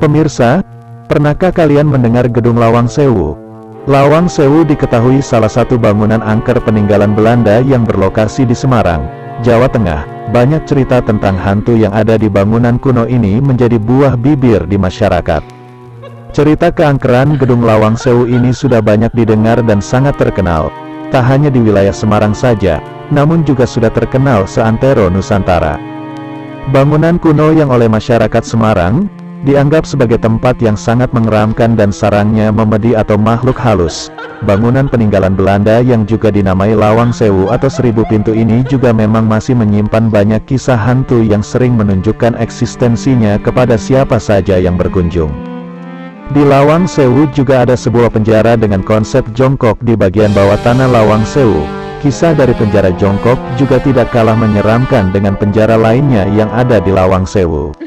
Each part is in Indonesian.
Pemirsa, pernahkah kalian mendengar Gedung Lawang Sewu? Lawang Sewu diketahui salah satu bangunan angker peninggalan Belanda yang berlokasi di Semarang, Jawa Tengah. Banyak cerita tentang hantu yang ada di bangunan kuno ini menjadi buah bibir di masyarakat. Cerita keangkeran Gedung Lawang Sewu ini sudah banyak didengar dan sangat terkenal, tak hanya di wilayah Semarang saja, namun juga sudah terkenal seantero Nusantara. Bangunan kuno yang oleh masyarakat Semarang dianggap sebagai tempat yang sangat mengeramkan dan sarangnya memedi atau makhluk halus. Bangunan peninggalan Belanda yang juga dinamai Lawang Sewu atau 1000 pintu ini juga memang masih menyimpan banyak kisah hantu yang sering menunjukkan eksistensinya kepada siapa saja yang berkunjung. Di Lawang Sewu juga ada sebuah penjara dengan konsep jongkok di bagian bawah tanah Lawang Sewu. Kisah dari penjara jongkok juga tidak kalah menyeramkan dengan penjara lainnya yang ada di Lawang Sewu.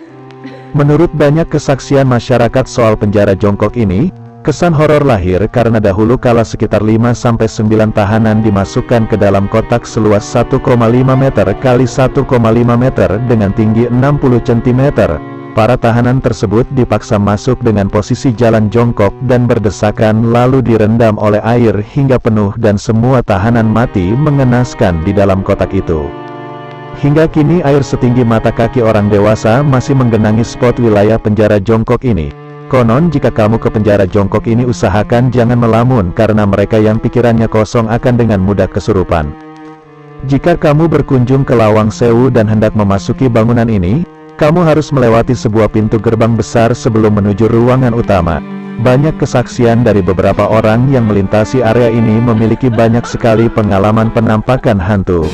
Menurut banyak kesaksian masyarakat soal penjara jongkok ini, kesan horor lahir karena dahulu kala sekitar 5-9 tahanan dimasukkan ke dalam kotak seluas 1,5 meter x 1,5 meter dengan tinggi 60 cm. Para tahanan tersebut dipaksa masuk dengan posisi jalan jongkok dan berdesakan lalu direndam oleh air hingga penuh dan semua tahanan mati mengenaskan di dalam kotak itu. Hingga kini air setinggi mata kaki orang dewasa masih menggenangi spot wilayah penjara jongkok ini. Konon jika kamu ke penjara jongkok ini usahakan jangan melamun karena mereka yang pikirannya kosong akan dengan mudah kesurupan. Jika kamu berkunjung ke Lawang Sewu dan hendak memasuki bangunan ini, kamu harus melewati sebuah pintu gerbang besar sebelum menuju ruangan utama. Banyak kesaksian dari beberapa orang yang melintasi area ini memiliki banyak sekali pengalaman penampakan hantu.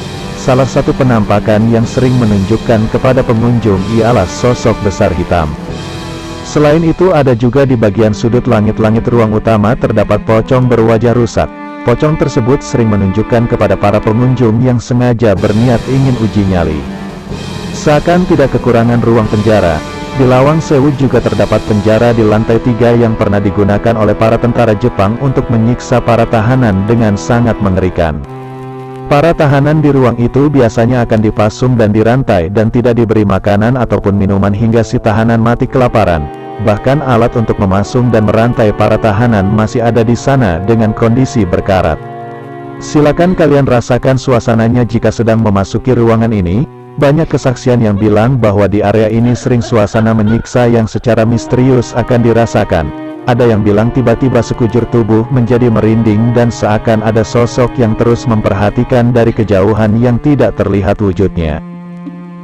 Salah satu penampakan yang sering menunjukkan kepada pengunjung ialah sosok besar hitam. Selain itu ada juga di bagian sudut langit-langit ruang utama terdapat pocong berwajah rusak. Pocong tersebut sering menunjukkan kepada para pengunjung yang sengaja berniat ingin uji nyali. Seakan tidak kekurangan ruang penjara, di Lawang Sewu juga terdapat penjara di lantai 3 yang pernah digunakan oleh para tentara Jepang untuk menyiksa para tahanan dengan sangat mengerikan. Para tahanan di ruang itu biasanya akan dipasung dan dirantai dan tidak diberi makanan ataupun minuman hingga si tahanan mati kelaparan. Bahkan alat untuk memasung dan merantai para tahanan masih ada di sana dengan kondisi berkarat. Silakan kalian rasakan suasananya jika sedang memasuki ruangan ini. Banyak kesaksian yang bilang bahwa di area ini sering suasana menyiksa yang secara misterius akan dirasakan. Ada yang bilang tiba-tiba sekujur tubuh menjadi merinding dan seakan ada sosok yang terus memperhatikan dari kejauhan yang tidak terlihat wujudnya.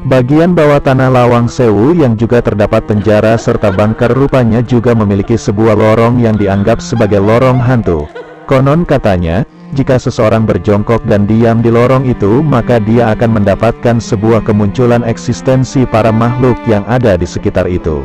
Bagian bawah tanah Lawang Sewu yang juga terdapat penjara serta bunker rupanya juga memiliki sebuah lorong yang dianggap sebagai lorong hantu. Konon katanya, jika seseorang berjongkok dan diam di lorong itu, maka dia akan mendapatkan sebuah kemunculan eksistensi para makhluk yang ada di sekitar itu.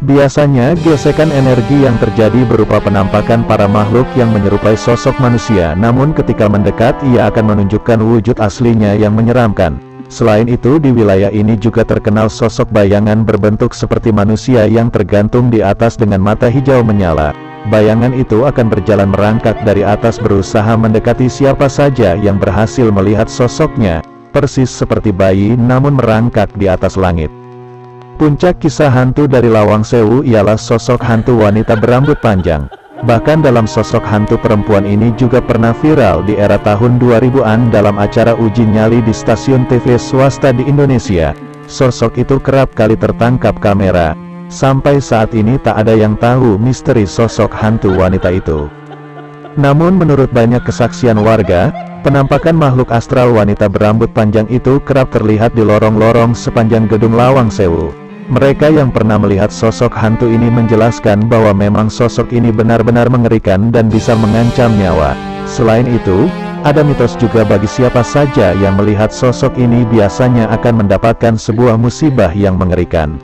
Biasanya, gesekan energi yang terjadi berupa penampakan para makhluk yang menyerupai sosok manusia, namun ketika mendekat ia akan menunjukkan wujud aslinya yang menyeramkan. Selain itu, di wilayah ini juga terkenal sosok bayangan berbentuk seperti manusia yang tergantung di atas dengan mata hijau menyala. Bayangan itu akan berjalan merangkak dari atas berusaha mendekati siapa saja yang berhasil melihat sosoknya, persis seperti bayi namun merangkak di atas langit. Puncak kisah hantu dari Lawang Sewu ialah sosok hantu wanita berambut panjang. Bahkan dalam sosok hantu perempuan ini juga pernah viral di era tahun 2000-an dalam acara uji nyali di stasiun TV swasta di Indonesia. Sosok itu kerap kali tertangkap kamera. Sampai saat ini tak ada yang tahu misteri sosok hantu wanita itu. Namun menurut banyak kesaksian warga, penampakan makhluk astral wanita berambut panjang itu kerap terlihat di lorong-lorong sepanjang Gedung Lawang Sewu. Mereka yang pernah melihat sosok hantu ini menjelaskan bahwa memang sosok ini benar-benar mengerikan dan bisa mengancam nyawa. Selain itu, ada mitos juga bagi siapa saja yang melihat sosok ini biasanya akan mendapatkan sebuah musibah yang mengerikan.